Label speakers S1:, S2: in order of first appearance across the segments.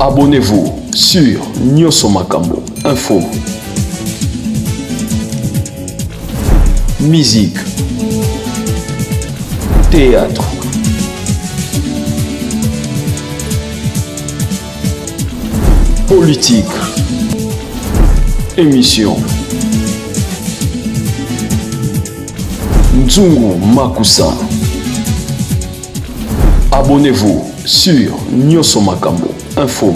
S1: Abonnez-vous sur Nyonso Makambo Info. Musique, théâtre, politique, émission. Nzungu Makusa. Abonnez-vous sur Nyonso Makambo Info.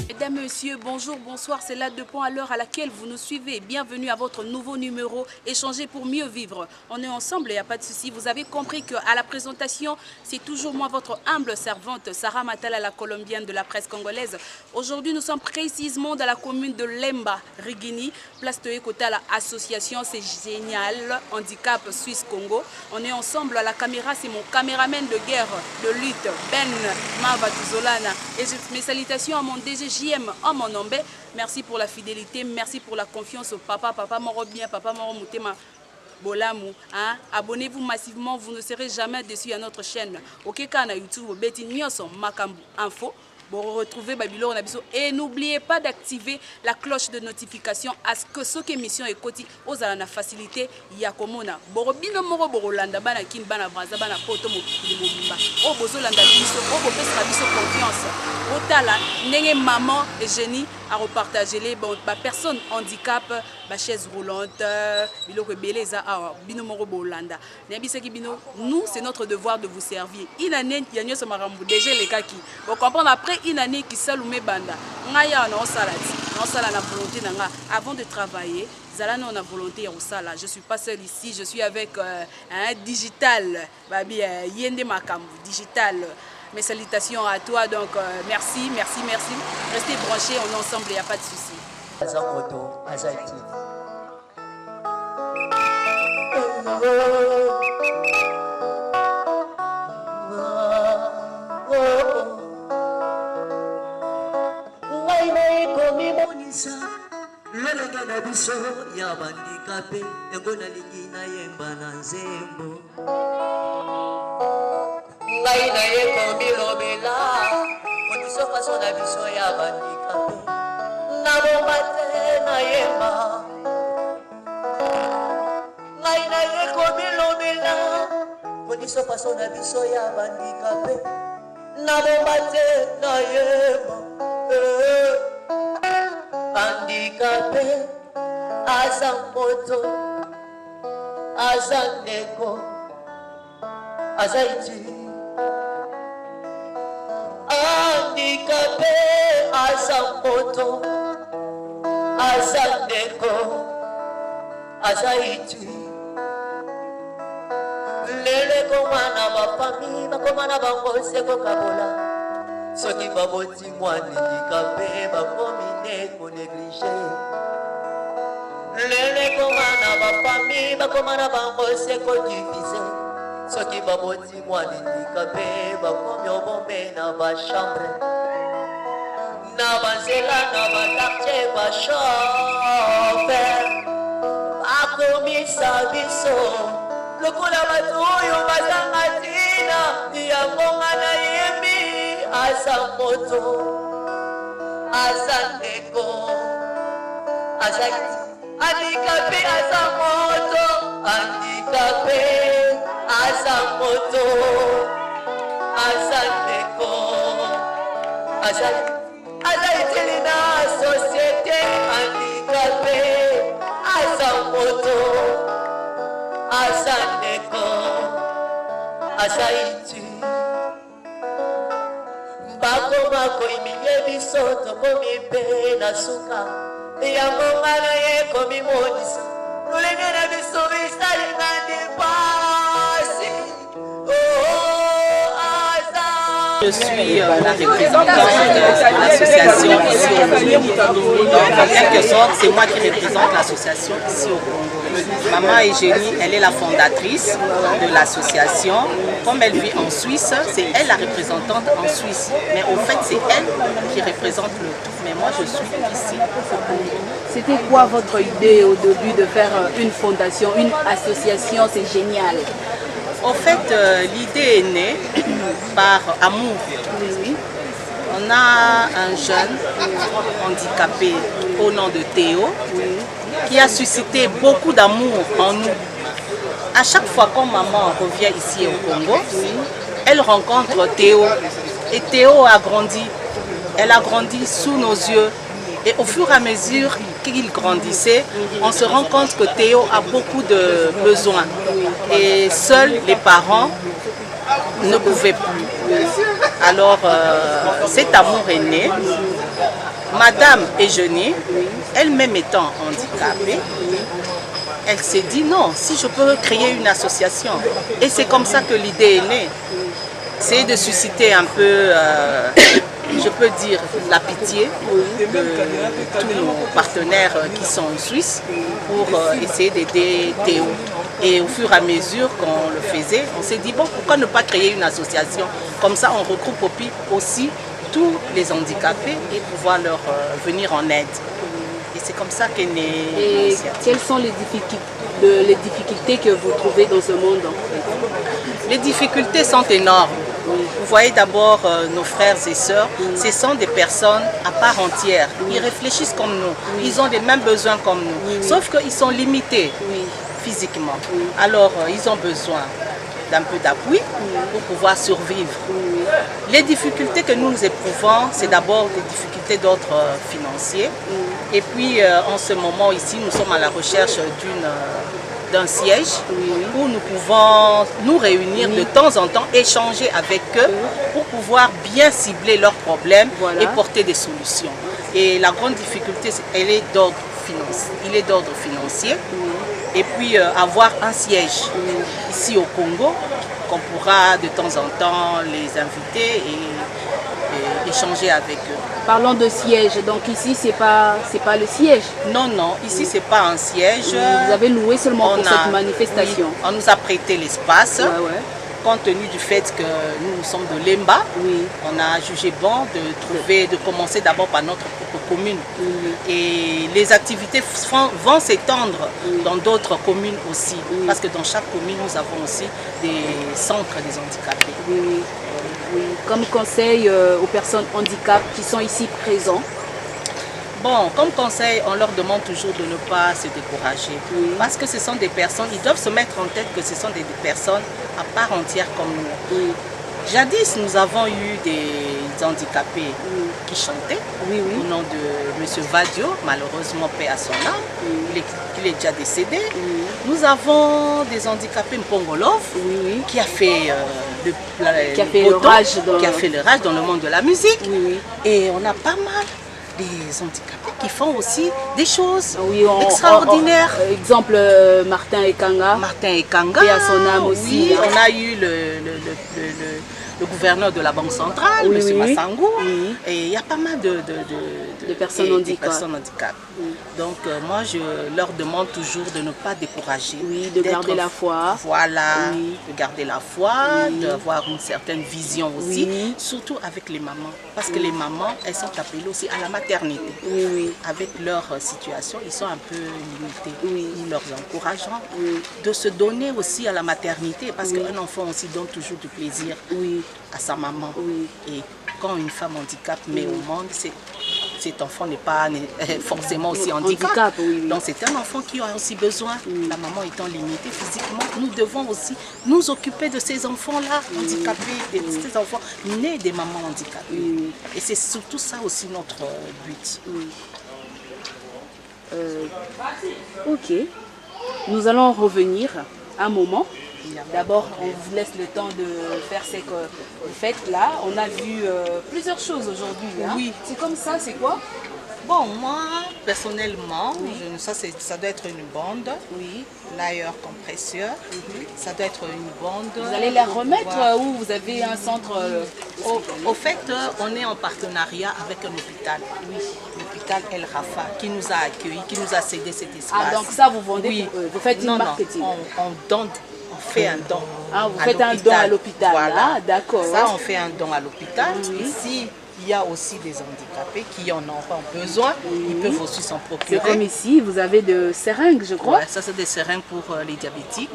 S2: Mesdames, Messieurs, bonjour, bonsoir, c'est là Deux Ponts à l'heure à laquelle vous nous suivez. Bienvenue à votre nouveau numéro, Échanger pour mieux vivre. On est ensemble, il n'y a pas de souci. Vous avez compris qu'à la présentation, c'est toujours moi, votre humble servante, Sarah Matala, la colombienne de la presse congolaise. Aujourd'hui, nous sommes précisément dans la commune de Lemba, Rigini, place de Ekota, l'association, c'est génial, Handicap Suisse Congo. On est ensemble à la caméra, c'est mon caméraman de guerre, de lutte, Ben Mavatuzolana. Et mes salutations à mon DGJM, en mon nom. Merci pour la fidélité, merci pour la confiance au papa moro bien, papa moro mutema bolamu. Hein? Abonnez-vous massivement, vous ne serez jamais déçus à notre chaîne. Ok, kana YouTube, Betty Nyonso Makambo Info. Pour retrouver Babylone Abisso. Et n'oubliez pas d'activer la cloche de notification à ce que cette émission est cotée aux la facilité Yakomona. Borobino Moro Borolanda, Bana Kin, Bana Braza, Bana Poto Mobimba. O Bozolanda Bisso, O Bopesra Bisso confiance. Otala, Nenge Maman et Génie à repartager les personnes handicap, chaise roulante, Biloko Beleza, Bino Moro Borolanda. Nous, c'est notre devoir de vous servir. Inane, Yanyo Samarambu, déjà les kaki. Vous comprenez après une année qui s'allume banda. Ngaya on sala la volonté nanga avant de travailler. Zalana on a volonté au sala. Je suis pas seule ici, je suis avec un digital. Babi Yende Makambu digital. Mes salutations à toi donc merci. Restez branchés, on est ensemble, il n'y a pas de souci.
S3: Lelenge na biso ya bandikape yango nalingi nayemba na nzembo ngai nayemba bilobela koniso faso na biso ya bandikape nabomba te nayemba ngai nayemba bilobela koniso faso na biso ya bandikape nabomba te nayemba handicapé, aza moto, aza ndeko, aza iti. Handicapé, aza moto, aza ndeko, aza iti. Lele komana bapami, bakomana bangose kokabola. Soki baboti mwani handicapé, bakomi neko négligé. Lele komana bapami, bakomana bangose kodivise. Soki baboti mwani handicapé, bakomi obombe na bachambre. Na banzela na bakartier bachofer. Bakomisa biso. Lokola bato oyo bazanga tina, yango nga nayembi. Aza moto, aza ndeko, aza iti. Handicapé, aza moto, handicapé, aza moto, aza ndeko, aza iti. Aza iti na société, handicapé, aza moto, aza ndeko, aza iti. Bakoma koimiye biso tokomi pe na suka yango ngana ye komi monisa lulenge na biso bisalinga ndipasi
S4: Je suis la représentante de l'association ici au Congo. Donc, en quelque sorte, c'est moi qui représente l'association ici au Congo. Maman Eugénie, elle est la fondatrice de l'association. Comme elle vit en Suisse, c'est elle la représentante en Suisse. Mais au fait, c'est elle qui représente le tout. Mais moi, je suis ici au Congo.
S2: C'était quoi votre idée au début de faire une fondation, une association? C'est génial.
S4: Au fait, l'idée est née par amour.
S2: Oui.
S4: On a un jeune handicapé au nom de Théo qui a suscité beaucoup d'amour en nous. À chaque fois quand maman revient ici au Congo, elle rencontre Théo. Et Théo a grandi. Elle a grandi sous nos yeux. Et au fur et à mesure qu'il grandissait, on se rend compte que Théo a beaucoup de besoins. Et seuls les parents ne pouvaient plus. Alors cet amour est né. Madame Eugénie, elle-même étant handicapée, elle s'est dit non, si je peux créer une association. Et c'est comme ça que l'idée est née. C'est de susciter un peu, je peux dire, la pitié de tous nos partenaires qui sont en Suisse pour essayer d'aider Théo. Et au fur et à mesure qu'on le faisait, on s'est dit bon, pourquoi ne pas créer une association? Comme ça, on regroupe aussi tous les handicapés et pouvoir leur venir en aide. Et c'est comme ça qu'est née l'initiative.
S2: Quelles sont les difficultés que vous trouvez dans ce monde en fait?
S4: Les difficultés sont énormes. Vous voyez d'abord nos frères et sœurs, ce sont des personnes à part entière. Ils réfléchissent comme nous, ils ont les mêmes besoins comme nous, sauf qu'ils sont limités physiquement. Alors ils ont besoin d'un peu d'appui pour pouvoir survivre. Les difficultés que nous éprouvons, c'est d'abord des difficultés d'ordre financier. Et puis en ce moment ici, nous sommes à la recherche d'un siège où nous pouvons nous réunir de temps en temps, échanger avec eux pour pouvoir bien cibler leurs problèmes et porter des solutions. Et la grande difficulté, elle est d'ordre financier. Il est d'ordre financier. Et puis avoir un siège ici au Congo, qu'on pourra de temps en temps les inviter et échanger avec eux.
S2: Parlons de siège, donc ici c'est pas le siège.
S4: Non, non, ici c'est pas un siège.
S2: Vous avez loué seulement pour cette manifestation.
S4: Oui, on nous a prêté l'espace. Compte tenu du fait que nous sommes de Lemba, on a jugé bon de commencer d'abord par notre propre commune. Et les activités vont s'étendre dans d'autres communes aussi. Parce que dans chaque commune, nous avons aussi des centres des handicapés.
S2: Comme conseil aux personnes handicapées qui sont ici présentes?
S4: Bon, comme conseil, on leur demande toujours de ne pas se décourager. Parce que ce sont des personnes, ils doivent se mettre en tête que ce sont des personnes à part entière comme nous. Jadis, nous avons eu des handicapés qui chantaient au nom de M. Vadio, malheureusement paix à son âme, il est déjà décédé. Nous avons des handicapés Mpongolov qui a fait le rage dans le monde de la musique. Et on a pas mal des handicapés qui font aussi des choses extraordinaires.
S2: Exemple, Martin Ekanga.
S4: Martin Ekanga.
S2: Et à son âme aussi.
S4: On a eu le gouverneur de la Banque centrale, M. Massangou. Et il y a pas mal de personnes handicapées. Donc moi, je leur demande toujours de ne pas décourager.
S2: De garder la foi.
S4: Voilà, de garder la foi, d'avoir une certaine vision aussi, surtout avec les mamans. Parce que les mamans, elles sont appelées aussi à la maternité. Avec leur situation, ils sont un peu limités. Nous leur encourageons de se donner aussi à la maternité, parce qu'un enfant aussi donne toujours du plaisir à sa maman. Et quand une femme handicap met au monde, cet enfant n'est pas forcément aussi handicapé. Donc c'est un enfant qui a aussi besoin, la maman étant limitée physiquement, nous devons aussi nous occuper de ces enfants-là handicapés, de ces enfants nés des mamans handicapées. Et c'est surtout ça aussi notre but.
S2: Ok, nous allons revenir un moment. D'abord, on vous laisse le temps de faire ce que vous faites là. On a vu plusieurs choses aujourd'hui. C'est comme ça, c'est quoi?
S4: Bon, moi, personnellement, ça doit être une bande. L'ailleurs compresseur. Ça doit être une bande.
S2: Vous allez la remettre ou vous avez un centre
S4: Au fait, on est en partenariat avec un hôpital. L'hôpital El Rafa qui nous a accueillis, qui nous a cédé cet espace.
S2: Ah, donc ça, vous vendez, vous faites du marketing.
S4: On fait un don.
S2: Vous faites un don à l'hôpital.
S4: Voilà.
S2: D'accord.
S4: Ça, on fait un don à l'hôpital. Ici, il y a aussi des handicapés qui en ont besoin. Ils peuvent aussi s'en procurer.
S2: C'est comme ici, vous avez des seringues, je crois.
S4: Ça, c'est des seringues pour les diabétiques.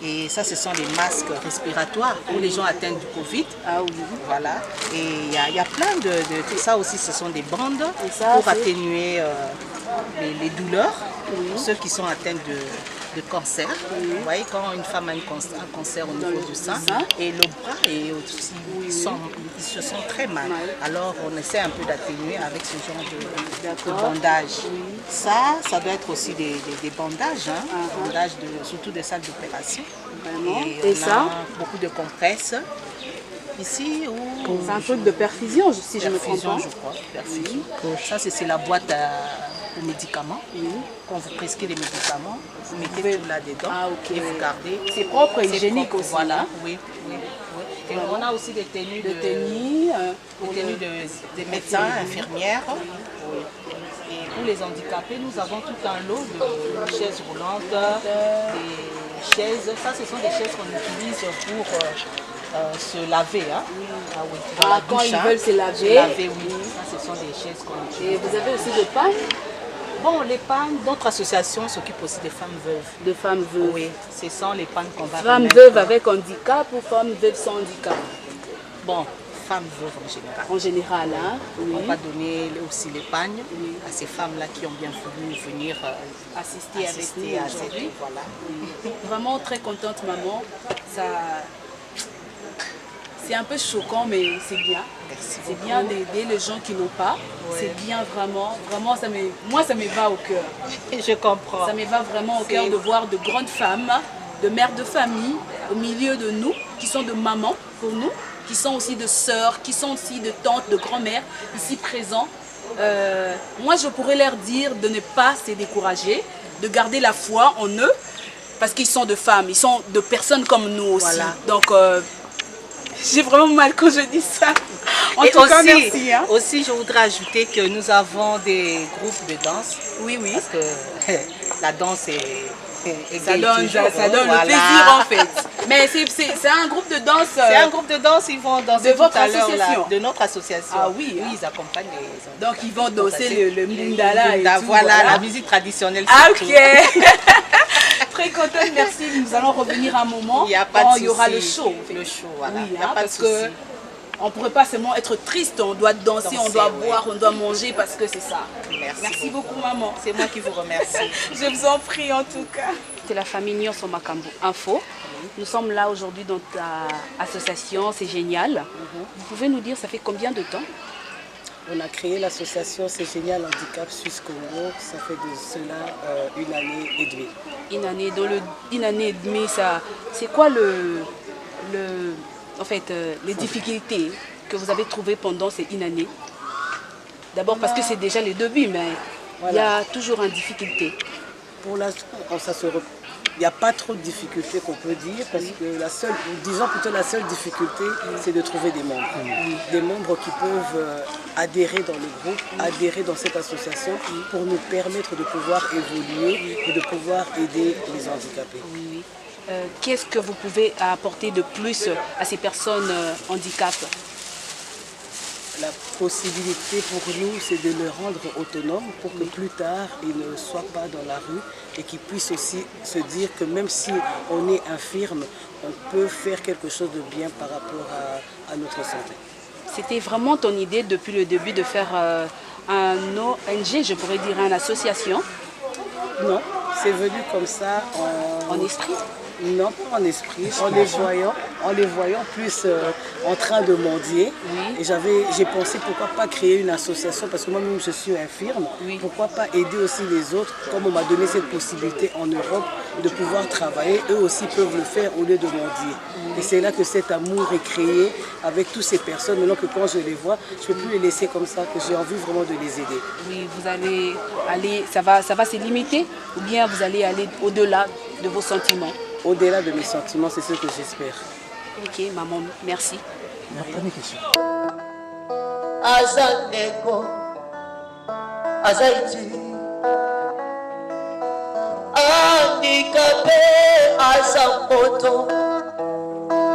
S4: Et ça, ce sont les masques respiratoires pour les gens atteints du Covid.
S2: Ah oui.
S4: Voilà. Et il y a plein de... Tout ça aussi, ce sont des bandes
S2: ça,
S4: pour atténuer les douleurs. Pour ceux qui sont atteints de cancer. Vous voyez, quand une femme a un cancer au niveau du sein, et le bras est aussi, ils se sentent très mal. Alors, on essaie un peu d'atténuer avec ce genre de bandage. Ça doit être aussi des bandages, hein, bandages surtout des salles d'opération. Et on a beaucoup de compresses. Ici,
S2: c'est un truc de perfusion, si je me trompe pas.
S4: Je crois, perfusion. Ça, c'est la boîte aux médicaments. Quand vous prescrivez des médicaments, vous mettez tout là-dedans et vous gardez.
S2: C'est propre et hygiénique aussi.
S4: Voilà, oui. Et on a aussi des tenues des médecins, infirmières. Et pour les handicapés, nous avons tout un lot de chaises roulantes, des chaises. Ça, ce sont des chaises qu'on utilise pour se laver. Hein.
S2: Quand ils veulent se laver.
S4: Oui. Ça, ce sont des chaises qu'on utilise.
S2: Et vous avez aussi des pannes?
S4: Bon, les pannes, d'autres associations s'occupent aussi des femmes veuves.
S2: De femmes veuves.
S4: Oui, ce sont les pannes qu'on va
S2: Femmes
S4: remettre.
S2: veuves avec handicap ou femmes veuves sans handicap?
S4: Bon, femmes veuves en général.
S2: En général, hein?
S4: On va donner aussi les pagnes à ces femmes-là qui ont bien voulu venir
S2: Assister avec nous
S4: à
S2: aujourd'hui.
S4: Voilà.
S2: Vraiment très contente, maman. C'est un peu choquant, mais c'est bien. C'est bien d'aider les gens qui n'ont pas. C'est bien vraiment. Vraiment, moi, ça me va au cœur.
S4: Je comprends.
S2: Ça me va vraiment au cœur de voir de grandes femmes, de mères de famille au milieu de nous, qui sont de mamans pour nous, qui sont aussi de sœurs, qui sont aussi de tantes, de grand-mères, ici présents. Moi, je pourrais leur dire de ne pas se décourager, de garder la foi en eux, parce qu'ils sont de femmes, ils sont de personnes comme nous aussi. Voilà. Donc, j'ai vraiment mal quand je dis ça. En tout cas, merci. Hein.
S4: Aussi, je voudrais ajouter que nous avons des groupes de danse.
S2: Oui.
S4: Parce que la danse est
S2: ça donne le plaisir en fait. Mais c'est un groupe de danse.
S4: C'est un groupe de danse, ils vont danser
S2: de votre association.
S4: De notre association.
S2: Ah oui.
S4: Oui, ils accompagnent les.
S2: Donc ils vont danser le Mundala et tout.
S4: Voilà, la musique traditionnelle.
S2: Ah, ok. Très contente, merci. Nous allons revenir un moment quand il y aura le show.
S4: Le show, voilà.
S2: Oui, hein, parce que on ne pourrait pas seulement être triste, on doit danser, on doit boire, on doit manger parce que c'est ça. Merci beaucoup, maman.
S4: C'est moi qui vous remercie.
S2: Je vous en prie en tout cas. C'est la famille Nyonso Makambo Info. Nous sommes là aujourd'hui dans ta association, c'est génial. Vous pouvez nous dire, ça fait combien de temps?
S5: On a créé l'association C'est Génial Handicap Suisse Congo, ça fait de cela 1 année et demie.
S2: Une année et demie, c'est quoi les difficultés que vous avez trouvées pendant ces 1 année? D'abord parce que c'est déjà le début, mais il y a toujours une difficulté.
S5: Pour l'instant, il n'y a pas trop de difficultés qu'on peut dire, parce que la seule difficulté, c'est de trouver des membres. Des membres qui peuvent adhérer dans le groupe, adhérer dans cette association pour nous permettre de pouvoir évoluer et de pouvoir aider les handicapés.
S2: Qu'est-ce que vous pouvez apporter de plus à ces personnes handicapées?
S5: La possibilité pour nous, c'est de les rendre autonomes pour que plus tard, ils ne soient pas dans la rue et qu'ils puissent aussi se dire que même si on est infirme, on peut faire quelque chose de bien par rapport à notre santé.
S2: C'était vraiment ton idée depuis le début de faire un ONG, je pourrais dire une association?
S5: Non, c'est venu comme ça
S2: en esprit?
S5: Non, pas en esprit, en les voyant plus en train de mendier. Et j'ai pensé pourquoi pas créer une association, parce que moi-même je suis infirme, pourquoi pas aider aussi les autres, comme on m'a donné cette possibilité en Europe de pouvoir travailler, eux aussi peuvent le faire au lieu de mendier. Et c'est là que cet amour est créé avec toutes ces personnes, maintenant que quand je les vois, je ne peux plus les laisser comme ça, que j'ai envie vraiment de les aider.
S2: Oui, vous allez aller, ça va se limiter, ou bien vous allez aller au-delà de vos sentiments?
S5: Au-delà de mes sentiments, c'est ce que j'espère.
S2: Ok, maman, merci.
S1: La première question.
S3: Azandeko, Azaïti, handicapé, Azampoto,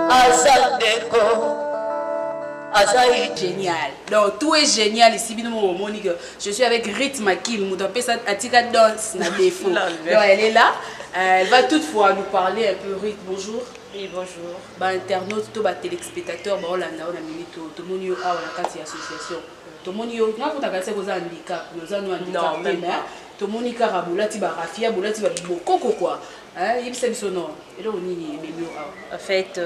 S3: Azandeko, azaï
S2: Génial. Donc tout est génial ici. Monique, je suis avec Rythme Akil. Atika danse na défaut. Donc elle est là. Elle va toutefois nous parler un peu. Rythme, bonjour.
S6: Oui, bonjour.
S2: Bah internaute, tout bah téléspectateur, bah on a mis tout mon yo ah on a quatre association. Tout mon yo, na pour ta c'est vos handicap, nos handicap.
S6: Non, même pas.
S2: Tout mon yo karabula ti ba rafia, bula ti ba bokoko quoi. Hein, il s'est sonore. Et là on y est
S6: En fait,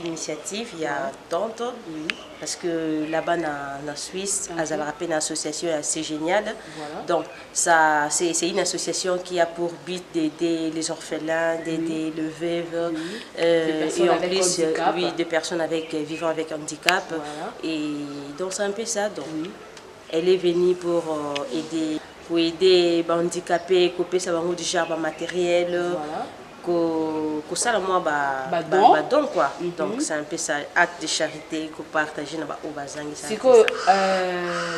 S6: initiative, il y a tante, parce que là-bas en Suisse, ils ont une association assez géniale.
S2: Voilà.
S6: Donc, ça, c'est une association qui a pour but d'aider les orphelins, d'aider les veuves, et en plus, oui, des personnes vivant avec handicap.
S2: Voilà.
S6: Et donc, c'est un peu ça. Donc, elle est venue pour aider les handicapés, couper ça du genre matériel.
S2: Voilà.
S6: Que ça moi don quoi. Donc c'est un peu ça, acte de charité que partager na ba obazangi ça.
S2: C'est que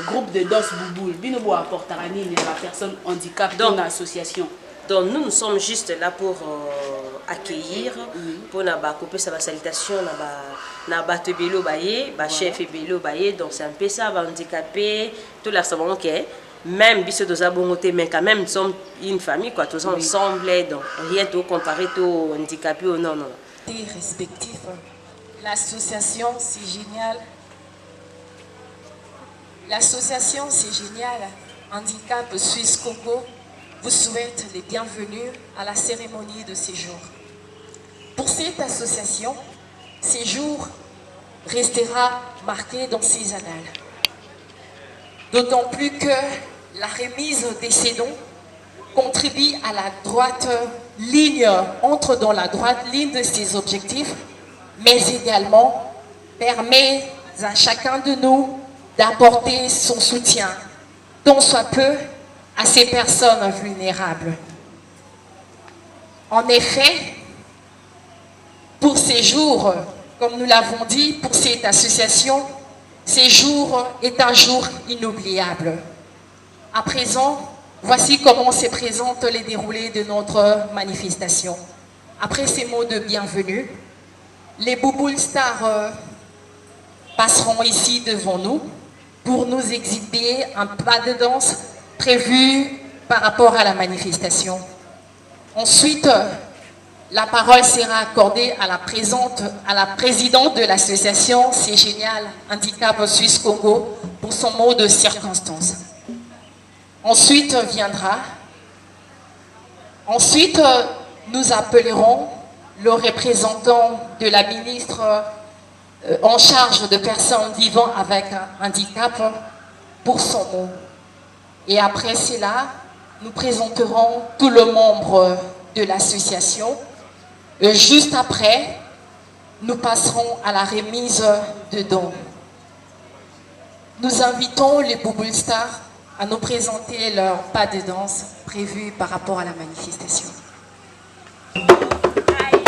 S2: groupe de danse bouboule bino bo apporter la personne handicap dans l'association.
S6: Donc nous sommes juste là pour accueillir pour na ba couper sa salutation na ba te belo baye, ba chef et belo baye, donc c'est un peu ça ba handicapé tout la savon OK. Même si nous avons mais quand même nous sommes une famille quoi, tous ensemble, donc rien de comparé aux handicapés ou non.
S7: Respectif. L'association c'est génial. L'association c'est génial. Handicap Suisse Congo vous souhaite les bienvenus à la cérémonie de séjour. Pour cette association, séjour restera marqué dans ses annales. D'autant plus que la remise des ces dons contribue à la droite ligne, entre dans la droite ligne de ses objectifs, mais également permet à chacun de nous d'apporter son soutien, tant soit peu, à ces personnes vulnérables. En effet, pour ces jours, comme nous l'avons dit, pour cette association, ce jour est un jour inoubliable. À présent, voici comment se présente les déroulés de notre manifestation. Après ces mots de bienvenue, les Bouboule Stars passeront ici devant nous pour nous exhiber un pas de danse prévu par rapport à la manifestation. Ensuite, la parole sera accordée à la présidente de l'association C'est Génial Handicap Suisse Congo pour son mot de circonstance. Ensuite nous appellerons le représentant de la ministre en charge de personnes vivant avec un handicap pour son mot. Et après cela, nous présenterons tous les membres de l'association. Juste après, nous passerons à la remise de dons. Nous invitons les Bouboule Stars à nous présenter leur pas de danse prévu par rapport à la manifestation.
S8: Aïe,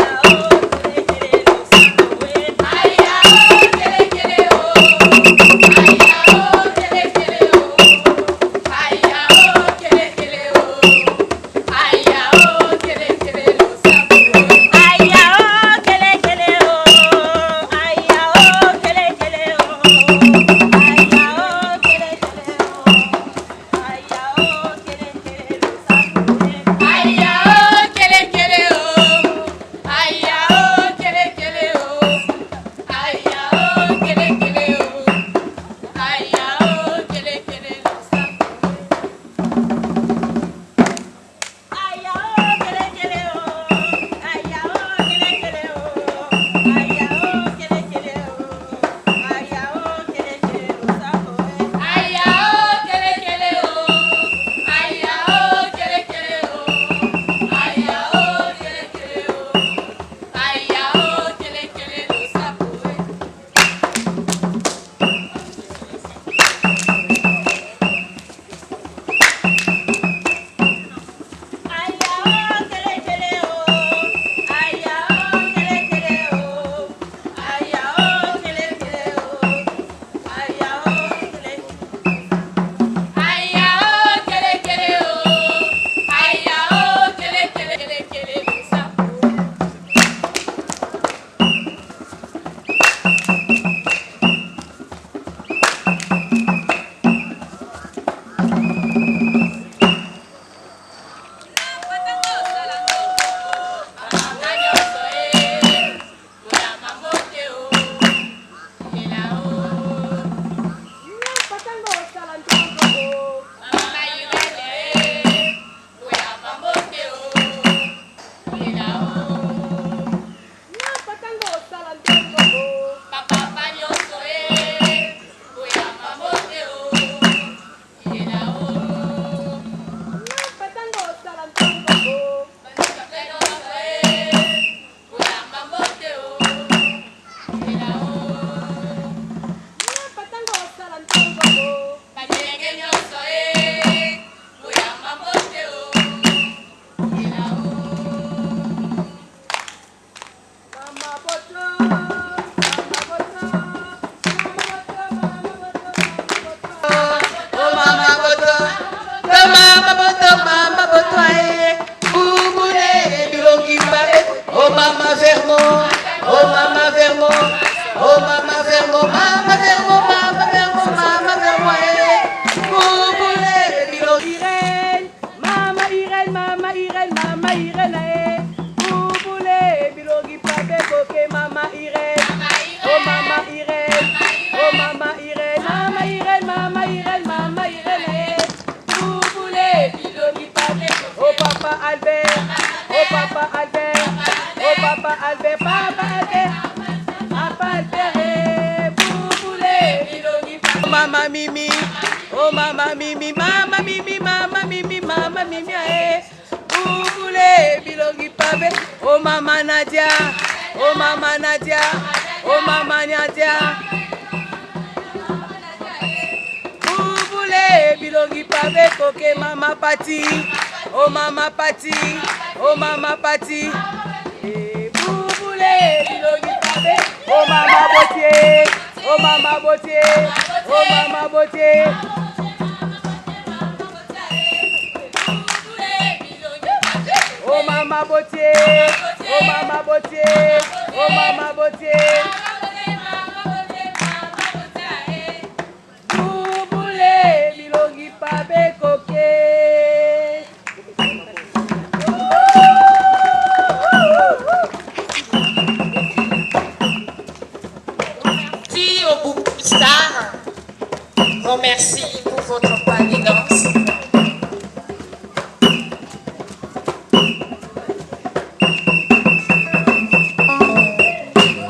S7: Merci pour votre pas de danse.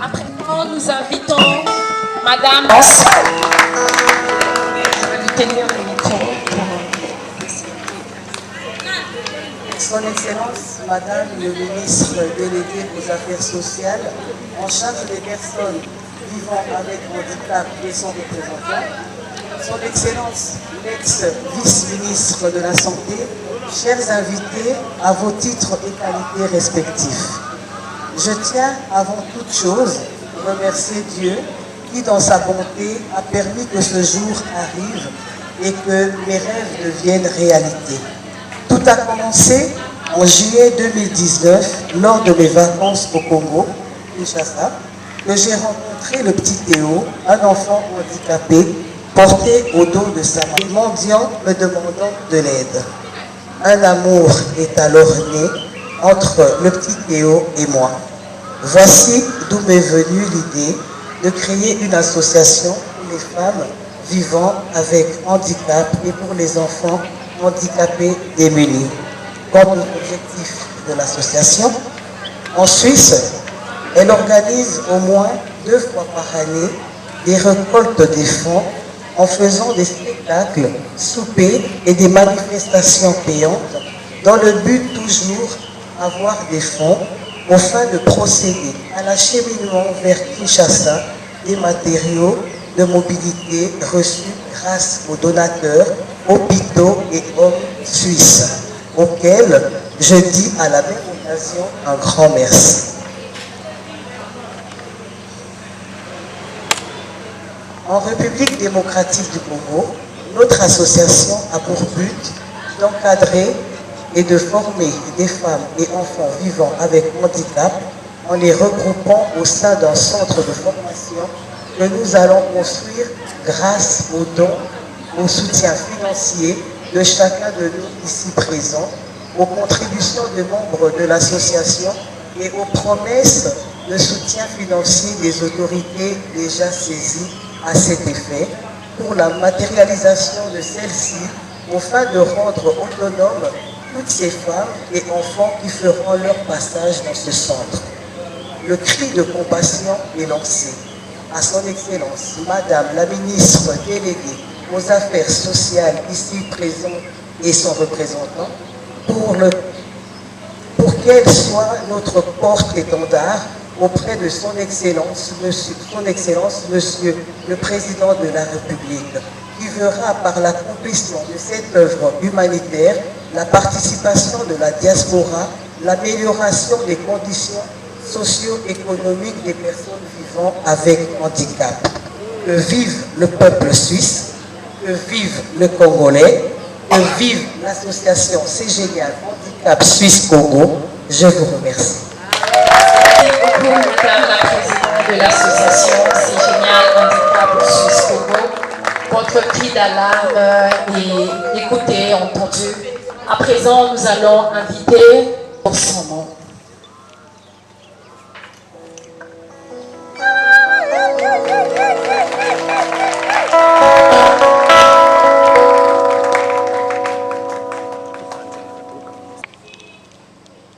S7: À présent, nous invitons Madame. Je vais lui tenir le micro.
S8: Son Excellence, Madame le ministre délégué aux Affaires sociales, en charge des personnes vivant avec handicap et son représentant, Son Excellence, l'ex-vice-ministre de la Santé, chers invités à vos titres et qualités respectifs. Je tiens avant toute chose à remercier Dieu qui, dans sa bonté, a permis que ce jour arrive et que mes rêves deviennent réalité. Tout a commencé en juillet 2019, lors de mes vacances au Congo, Kinshasa, que j'ai rencontré le petit Théo, un enfant handicapé, porté au dos de sa mère, mendiant me demandant de l'aide. Un amour est alors né entre le petit Théo et moi. Voici d'où m'est venue l'idée de créer une association pour les femmes vivant avec handicap et pour les enfants handicapés démunis. Comme l'objectif de l'association, en Suisse, elle organise au moins 2 fois par année des récoltes des fonds en faisant des spectacles, soupers et des manifestations payantes dans le but toujours d'avoir des fonds au fin de procéder à l'acheminement vers Kinshasa des matériaux de mobilité reçus grâce aux donateurs, hôpitaux et hommes suisses, auxquels je dis à la même occasion un grand merci. En République démocratique du Congo, notre association a pour but d'encadrer et de former des femmes et enfants vivant avec handicap en les regroupant au sein d'un centre de formation que nous allons construire grâce aux dons, au soutien financier de chacun de nous ici présents, aux contributions des membres de l'association et aux promesses de soutien financier des autorités déjà saisies à cet effet pour la matérialisation de celle-ci au fin de rendre autonomes toutes ces femmes et enfants qui feront leur passage dans ce centre. Le cri de compassion est lancé à son Excellence, Madame la ministre déléguée aux Affaires sociales ici présente et son représentant, pour qu'elle soit notre porte-étendard auprès de son Excellence, Monsieur le Président de la République, qui verra par l'accomplissement de cette œuvre humanitaire la participation de la diaspora, l'amélioration des conditions socio-économiques des personnes vivant avec handicap. Que vive le peuple suisse, que vive le Congolais, que vive l'association C'est Génial Handicap Suisse Congo. Je vous remercie.
S7: Merci beaucoup, Madame la Présidente de l'association C'est Génial Handicap Suisse Congo. Votre cri d'alarme est écouté, entendu. À présent, nous allons inviter pour son nom.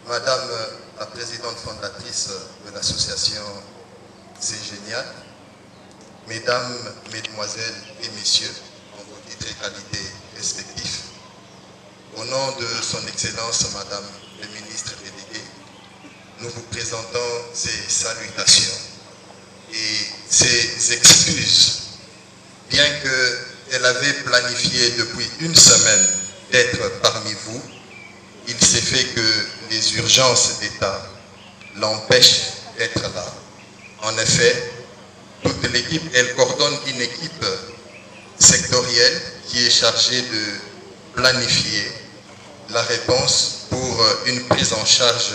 S9: Madame la présidente fondatrice de l'association C'est Génial, Mesdames, Mesdemoiselles et Messieurs, en vos titres et qualités respectifs, au nom de son Excellence Madame le ministre délégué, nous vous présentons ces salutations et ces excuses, bien qu'elle avait planifié depuis une semaine d'être parmi vous. Il s'est fait que les urgences d'État l'empêchent d'être là. En effet, toute l'équipe, elle coordonne une équipe sectorielle qui est chargée de planifier la réponse pour une prise en charge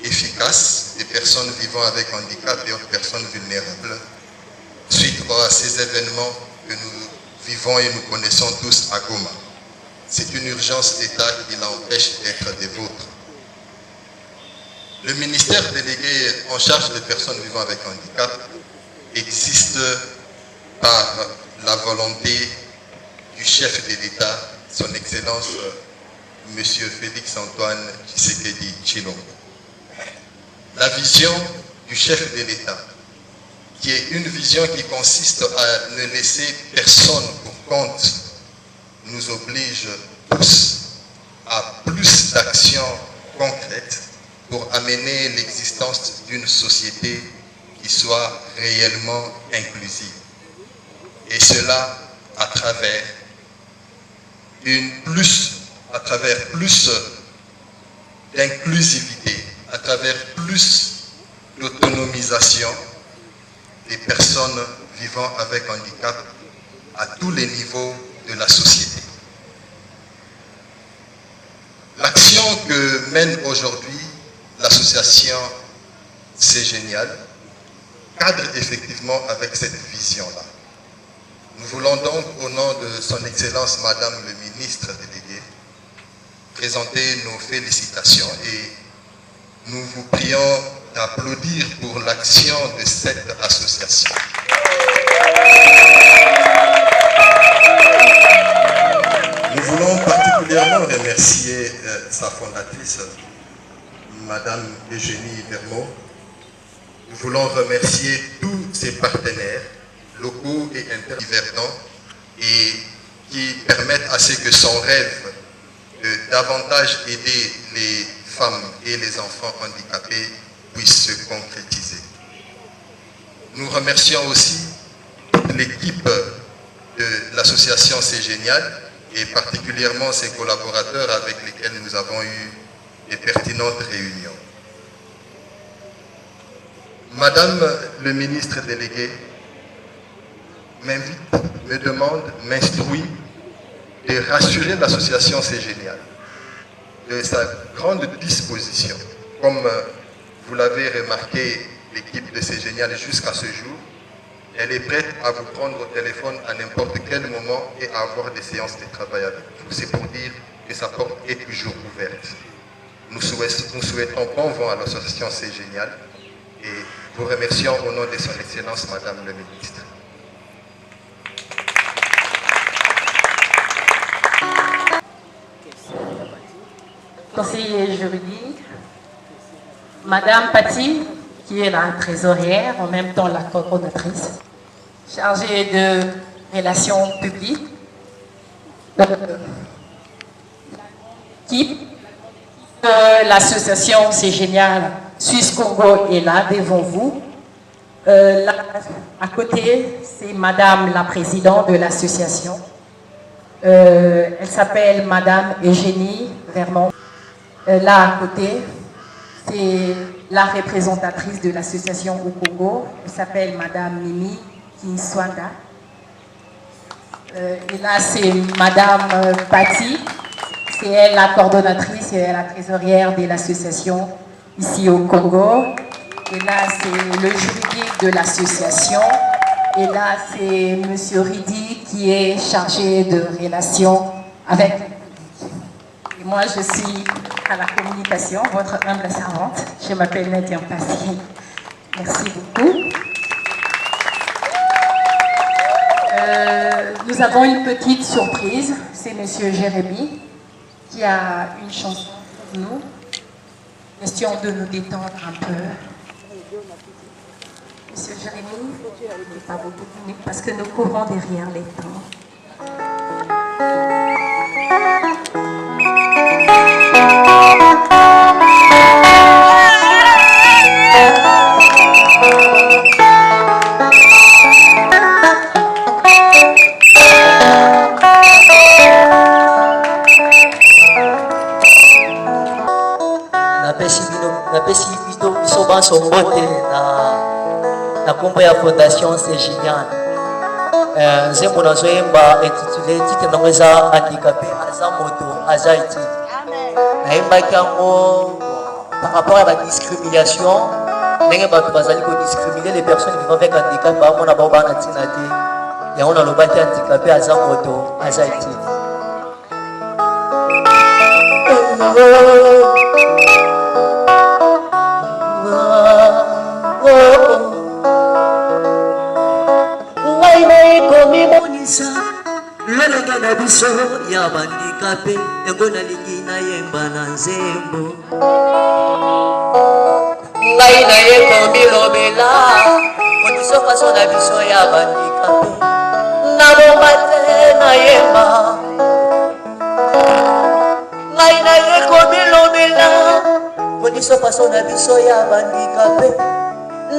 S9: efficace des personnes vivant avec handicap et autres personnes vulnérables suite à ces événements que nous vivons et nous connaissons tous à Goma. C'est une urgence d'État qui l'empêche d'être des vôtres. Le ministère délégué en charge des personnes vivant avec handicap existe par la volonté du chef de l'État, son Excellence M. Félix Antoine Tshisekedi Tshilombo. La vision du chef de l'État, qui est une vision qui consiste à ne laisser personne pour compte, nous oblige tous à plus d'actions concrètes pour amener l'existence d'une société qui soit réellement inclusive. Et cela à travers plus d'inclusivité, à travers plus d'autonomisation des personnes vivant avec handicap à tous les niveaux de la société. L'action que mène aujourd'hui l'association C'est Génial cadre effectivement avec cette vision-là. Nous voulons donc, au nom de son Excellence Madame le ministre délégué, présenter nos félicitations et nous vous prions d'applaudir pour l'action de cette association. Nous voulons particulièrement remercier sa fondatrice, Madame Eugénie Vermeau. Nous voulons remercier tous ses partenaires locaux et interdivers et qui permettent à ce que son rêve de davantage aider les femmes et les enfants handicapés puisse se concrétiser. Nous remercions aussi toute l'équipe de l'association C'est Génial et particulièrement ses collaborateurs avec lesquels nous avons eu des pertinentes réunions. Madame le ministre délégué m'invite, me demande, m'instruit de rassurer l'association C'est Génial de sa grande disposition. Comme vous l'avez remarqué, l'équipe de C'est Génial jusqu'à ce jour, elle est prête à vous prendre au téléphone à n'importe quel moment et à avoir des séances de travail avec vous. C'est pour dire que sa porte est toujours ouverte. Nous souhaitons bon vent à l'association C'est Génial et vous remercions au nom de son Excellence Madame le ministre.
S7: Conseiller juridique, Madame Patti, qui est la trésorière, en même temps la coordonnatrice, chargée de relations publiques, l'équipe de l'association C'est Génial Suisse Congo est là devant vous. Là, à côté, c'est Madame la présidente de l'association. Elle s'appelle Madame Eugénie Vermont. Là à côté, c'est la représentatrice de l'association au Congo. Elle s'appelle Madame Mimi Kinswanda. Et là, c'est Madame Patti. C'est elle la coordonnatrice et la trésorière de l'association ici au Congo. Et là, c'est le juridique de l'association. Et là, c'est Monsieur Ridi qui est chargé de relations avec le public. Et moi, je suis à la communication, votre humble servante. Je m'appelle Nadia Passi. Merci beaucoup. Nous avons une petite surprise. C'est Monsieur Jérémy qui a une chanson pour nous. Question de nous détendre un peu. Monsieur Jérémy, pas beaucoup de minutes parce que nous courons derrière les temps.
S3: napesi biso banso mbote na kombo ya fondation c'est génial. Nzembo nazoyemba intitulé titre nango eza handicapé aza moto aza iti nayembaki yango par rapport à la discrimination ndenge bato bazali kodiscrimine les personnes vivant avec handicap bamona bao bana ntina te yango nalobaki handicapé aza moto aza iti.
S10: lolenge na biso ya bandikape yango nalingi nayemba na nzembo
S3: ngai nayekomi lobela koniso faso na biso ya bandikape nabomba te nayemba ngai nayekomi lobela koniso faso na biso ya bandikape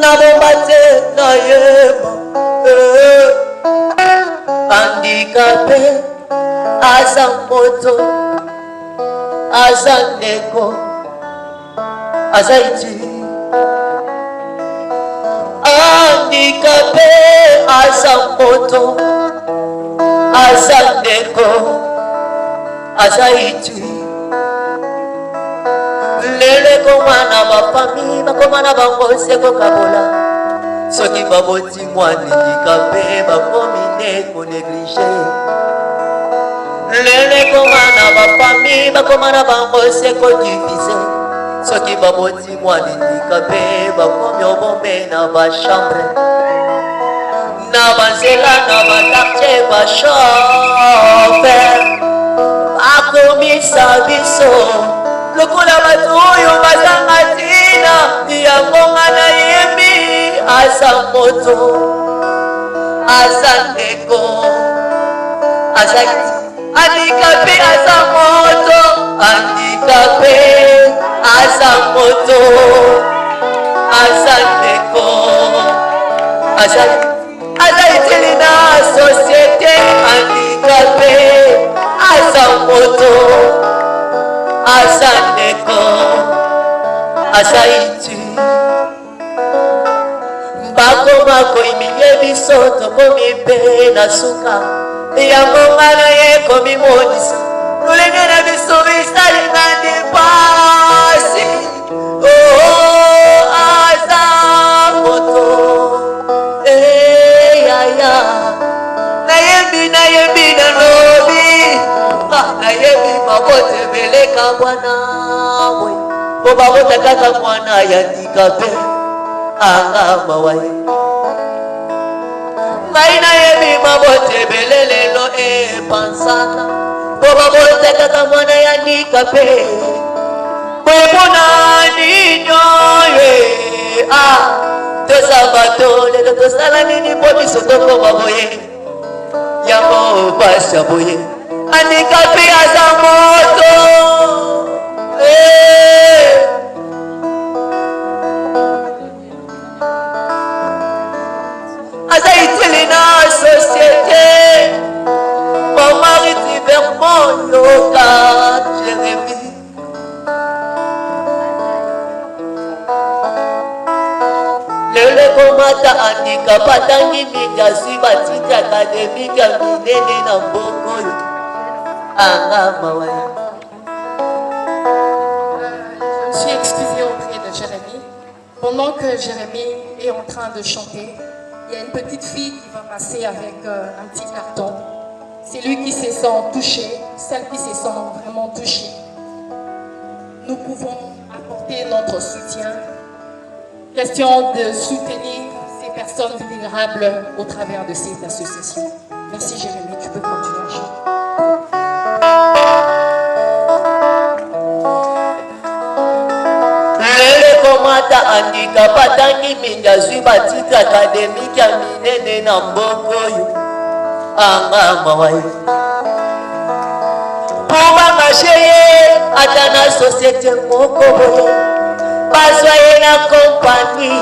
S3: nabomba te nayemba handicapé aza moto aza ndeko aza iti handicapé aza moto aza ndeko aza iti lele komana bafami bakomana bango seko kabola soki baboti mwana handicapé bakomi ndeko néglige lele komana bafami bakomana bango seko divise soki baboti mwana handicapé bakomi obombe na bachambre na banzela na bakartier bashofer bakomisa biso lokola bato oyo bazanga ntina yangonga nayembi aza moto aza ndeko aza handicapé aza moto handicapé aza moto aza ndeko aza itili na société handicapé aza moto aza ndeko aza iti bakoma koyiminye biso tokomi mpe na suka yango nga na ye komimonisa lolenge na biso bisalinga ndi pasi aza moto yaya nayembi nalobi nayebi mabote beleka bwana we po babota kaka mwana ya handicapé anga mawaye ngai nayebi mabote ebele lelo epansaka po babota kaka mwana ya handicapé kwebona nino ye toza bato lelo tosala nini po biso tokoma boye yango pasi ya boye handicapé aza moto aza utile na société. Maman riti Vermont yoka Jérémie. Lele komata andika patangi mingasi batiti akademika minene na mbokoyo anga mawaya.
S7: Je suis excusée auprès de Jérémie. Pendant que Jérémie est en train de chanter, il y a une petite fille qui va passer avec un petit carton. C'est lui qui se sent touché, celle qui se sent vraiment touchée. Nous pouvons apporter notre soutien. Question de soutenir ces personnes vulnérables au travers de cette association. Merci Jérémie, tu peux continuer à chanter.
S3: Komata andika patangi mingazi batiti akademiki ya minene na mbokoyo anga mawai. Puma masheye ata na société moko boye bazwa ye na kompani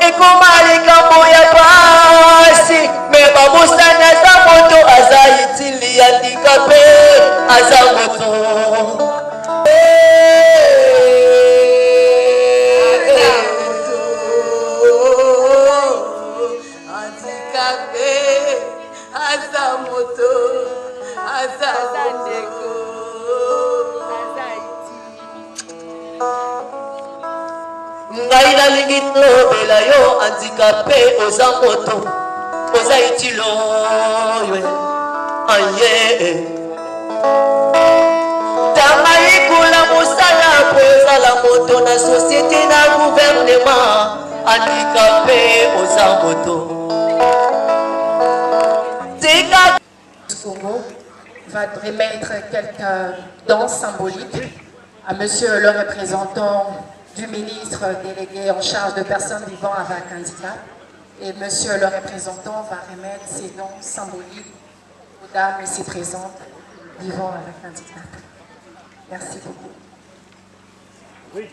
S3: ekomali kambo ya pasi me babusana za moto aza itili ya handicapé aza moto. Ngai nalingi tobela yo handicapé oza moto oza itilo aye tanga ikula mosala po ezala moto na société na gouvernement handicapé oza moto.
S7: Congo va remettre quelques dons symboliques à monsieur le représentant du ministre délégué en charge de personnes vivant avec handicap. Et monsieur le représentant va remettre ces dons symboliques aux dames ici présentes vivant avec handicap. Merci beaucoup. Oui.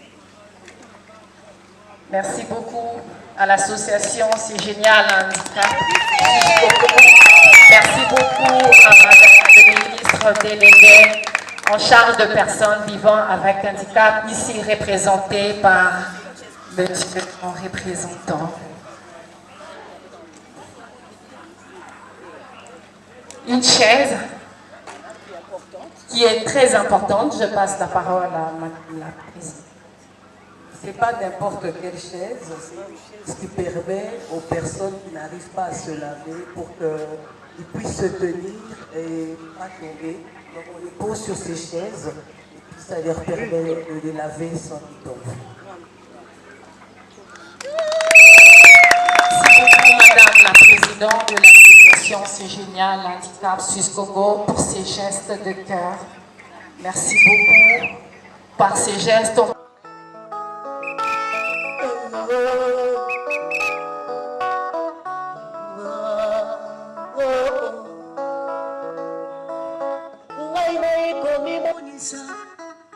S7: Merci beaucoup à l'association C'est Génial Handicap. Merci beaucoup à madame le ministre délégué en charge de personnes vivant avec handicap, ici représenté par monsieur mon représentant. Une chaise qui est très importante. Je passe la parole à la présidente.
S8: Ce n'est pas n'importe quelle chaise, ce qui permet aux personnes qui n'arrivent pas à se laver pour qu'ils puissent se tenir et pas tomber. Donc on les pose sur ces chaises et puis ça leur permet de les laver sans qu'ils tombent.
S7: Merci beaucoup madame la présidente de l'association C'est Génial Handicap Suisse Congo pour ces gestes de cœur. Merci beaucoup par ces gestes.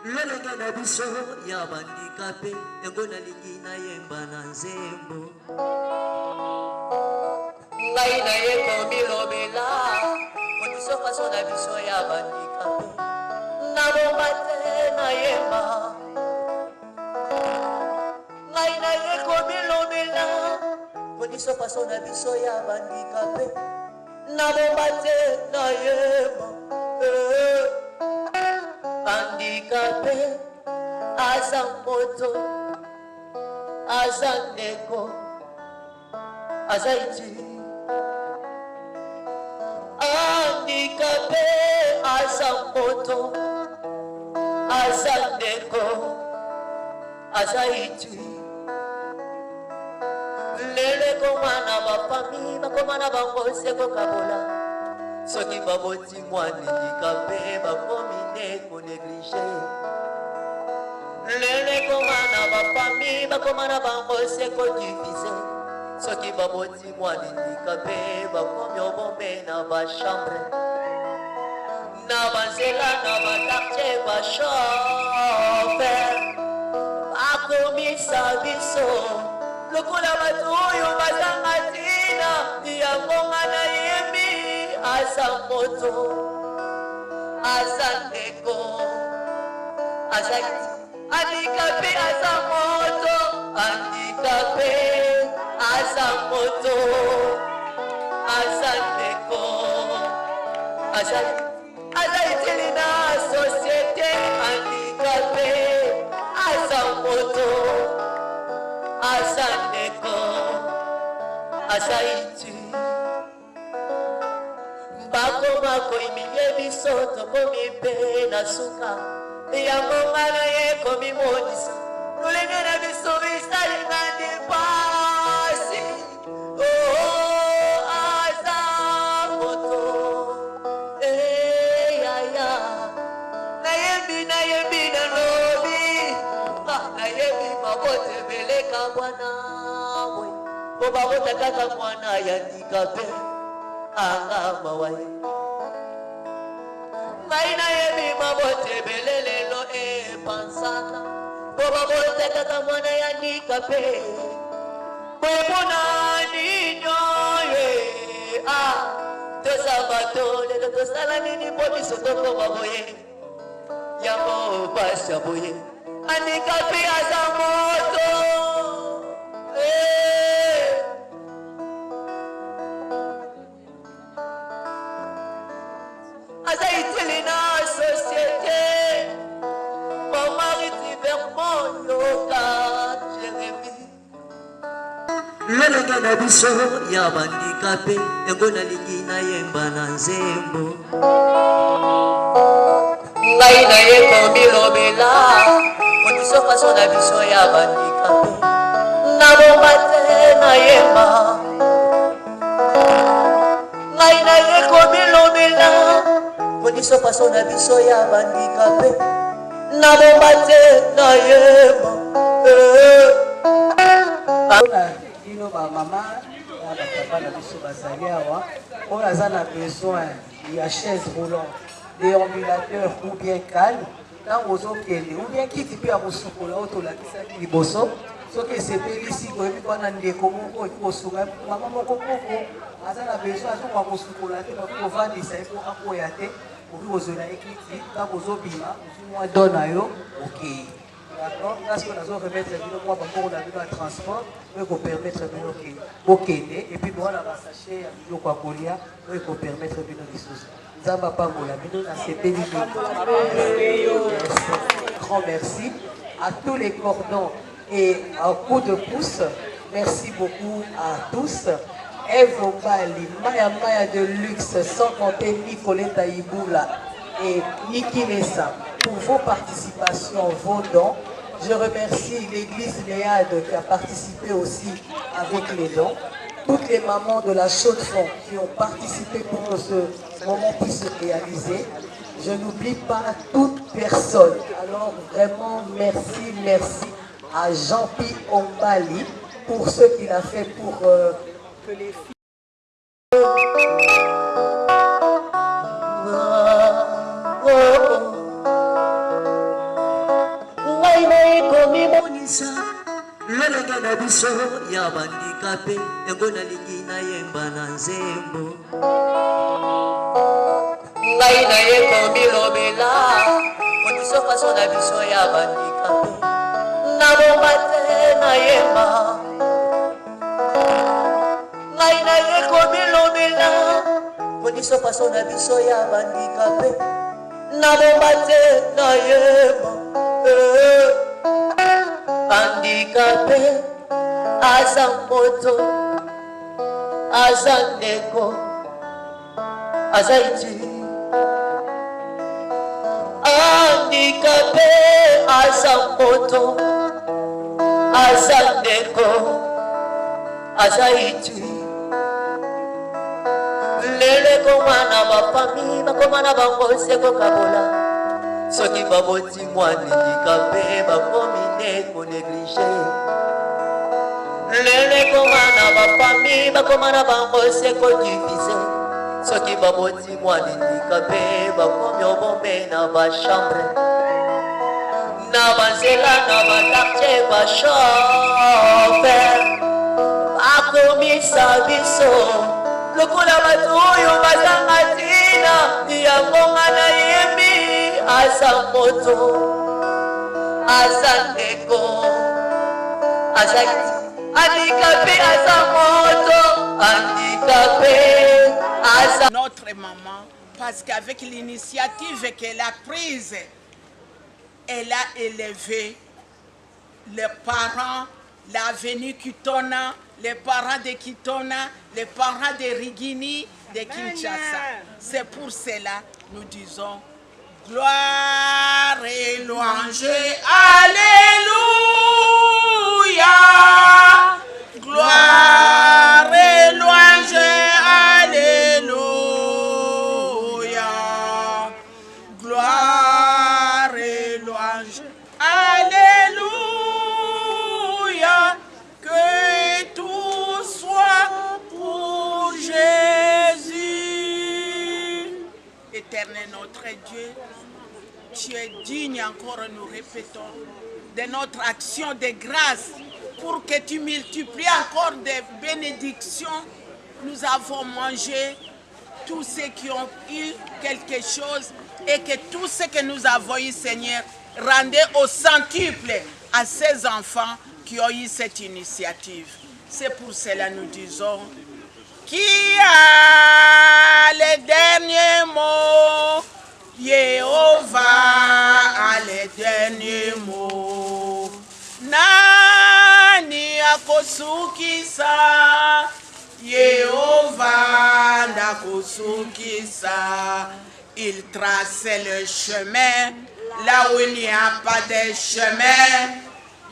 S10: lolenge na biso ya bandikape yango nalingi nayemba na nzembo
S3: ngai naye komilobela koniso faso na biso ya bandikape nabomba te nayemba ngai naye komilobela koniso faso na biso ya bandikape nabomba te nayemba handicapé aza moto aza ndeko aza iti handicapé aza moto aza ndeko aza iti lele komana bafami bakomana bango seko kabola soki baboti mwana handicapé bakomi ndeko néglige lele komana bafami bakomana bango seko divise soki baboti mwana handicapé bakomi obombe na bachambre na banzela na bakartier bashofer bakomisa biso lokola bato oyo bazanga ntina aza moto aza ndeko aza handicapé aza moto handicapé aza moto aza ndeko aza itili na société handicapé aza moto aza ndeko aza iti bakoma koyiminye biso tokomi mpe na suka yango ngana ye komimonisa lolenge na biso bisalinga ndipasi aza moto yaya nayebi nalobi nayebi mabote beleka bwana we po babota kaka mwana ya ndikape anga mawaye ngai nayebi mabote belelelo epansaka po babota kaka mwana ya ndikape kwebona ninyo ye tosabato lelo tosala nini po biso tokoma boye yango pasha boye handicapé aza moto aza itili na société mamariti vermont yoka jérémi
S10: lolenge na biso ya bandikape yango nalingi nayemba na nzembo
S3: ngai naye komilobela modiso faso na biso ya bandikape nabomba te nayemba ngai naye komilobela modiso faso na biso ya bandikape nabomba te nayemba
S8: bino bamama na bapapa na biso bazali awa oyo aza na besoin ya chaise roulant déambulateur ou bien calme ntango ozokende ou bien kiti mpe ya kosukola oyo tolakisaki liboso soki esepelisi koyebi kwana ndeko moko eki kosunga mama moko moko aza na besoin azokoka kosukola te bakoki kovandisa ye mpo akoya te okoki kozwela ye kiti ntango ozobima ozwi mwa do na yo okei d'accord parce que nazo remettre bino mwa bamboko na bino ya transport oyo ekopermettre bino bokende epuis bowana basache ya biloko ya kolia oyo ekopermettre bino lisusu nzambe apambola bino nasepeli bino grand merci à tous les cordons et un coup de pouce merci beaucoup à tous Evo Bali, Maya de luxe sans compter Nicoletta Iboula et Niki Nessa pour vos participations, vos dons. Je remercie l'église Léade qui a participé aussi avec les dons. Toutes les mamans de la Chaux-de-Fonds qui ont participé pour que ce moment puisse se réaliser. Je n'oublie pas toute personne. Alors vraiment merci, merci à Jean-Pi Ombali pour ce qu'il a fait pour que les filles...
S10: lolenge na biso ya bandikape yango nalingi nayemba na nzembo
S3: ngai naye komilobela modiso faso na biso ya bandikape nabomba te nayemba ngai naye komilobela modiso faso na biso ya bandikape nabomba te nayemba handicapé aza moto aza ndeko aza iti handicapé aza moto aza ndeko aza iti lele komana bafami bakomana bango sekokabola soki baboti mwana handicapé bakomi ko négligé lele komana bafami bakomana bango seko divise soki baboti mwana handicapé bakomi obombe na bachambre na banzela na bakartier bashofer bakomisa biso lokola bato oyo bazanga yango nga nayembi aza moto aza ndeko aza handicapé aza moto handicapé aza.
S11: Notre maman, parce qu'avec l'initiative qu'elle a prise, elle a élevé les parents, l'avenue Kitona, les parents de Kitona, les parents de Rigini, de Kinshasa. C'est pour cela que nous disons gloire et louange, alléluia. Gloire et louange, alléluia. Gloire et louange, alléluia. Que tout soit pour Jésus. Éternel notre Dieu, tu es digne, encore nous répétons, de notre action de grâce pour que tu multiplies encore des bénédictions. Nous avons mangé, tous ceux qui ont eu quelque chose, et que tout ce que nous avons eu, Seigneur, rendez au centuple à ces enfants qui ont eu cette initiative. C'est pour cela que nous disons qui a les derniers mots. Jéhovah a les derniers mots. Nani akosukisa, Jéhovah nakosukisa. Il trace le chemin là où il n'y a pas de chemin.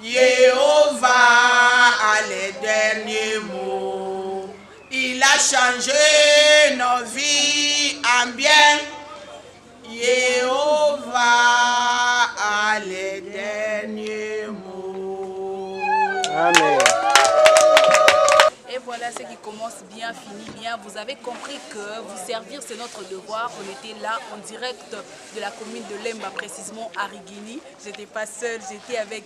S11: Jéhovah a les derniers mots. Il a changé nos vies en bien. Jéhovah a les derniers mots.
S5: Amen.
S2: Et voilà ce qui commence bien, finit bien. Vous avez compris que vous servir, c'est notre devoir. On était là en direct de la commune de Lemba, précisément à Rigini. Je n'étais pas seule, j'étais avec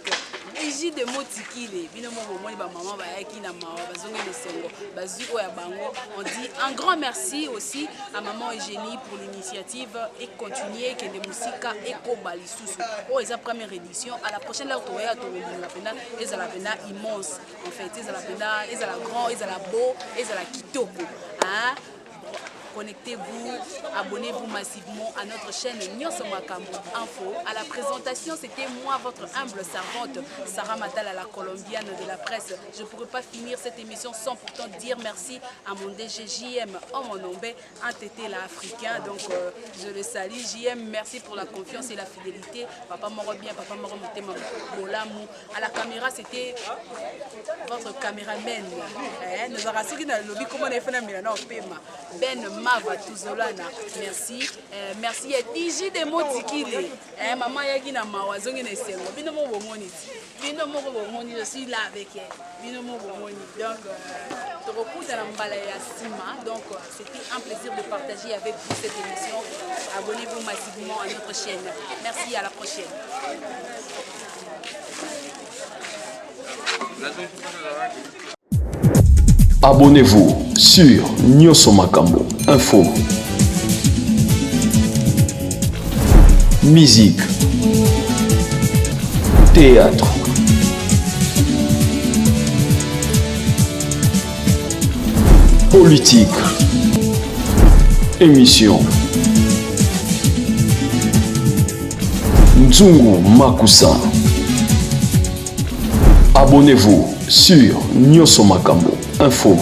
S2: Iji de Motikile. On dit un grand merci aussi à maman Eugénie pour l'initiative et continuer que les musiques Eko Balisusu. Oh, c'est la première édition. À la prochaine, là, on va immense. En fait, ils ont la grand, ils ont la beau, ils ont la kitoko. Hein? Connectez-vous, abonnez-vous massivement à notre chaîne Nyoso Makambo Info. À la présentation, c'était moi, votre humble servante, Sarah Matal, à la colombienne de la presse. Je ne pourrais pas finir cette émission sans pourtant dire merci à mon DG JM, mon nom, un tété là africain. Donc, je le salue. JM, merci pour la confiance et la fidélité. Papa Moro bien, Papa Moro Motema Bolamou. À la caméra, c'était votre caméraman. Nous avons rassuré dans le lobby comment on a fait la Ben Mava Tuzolana, merci. Merci à DJ de Motikile. Maman Yagina Mawa, Zongine Sengo. Binomo Bomoni. Binomo Bomoni, je suis là avec elle. Binomo Bomoni. Donc, te repose à l'embalaya Sima. Donc, c'était un plaisir de partager avec vous cette émission. Abonnez-vous massivement à notre chaîne. Merci, à la prochaine.
S1: Abonnez-vous sur Nyoso Makambo Info. Musique, théâtre, politique, émission. Nzungu Makusa. Abonnez-vous sur Nyoso Makambo Info.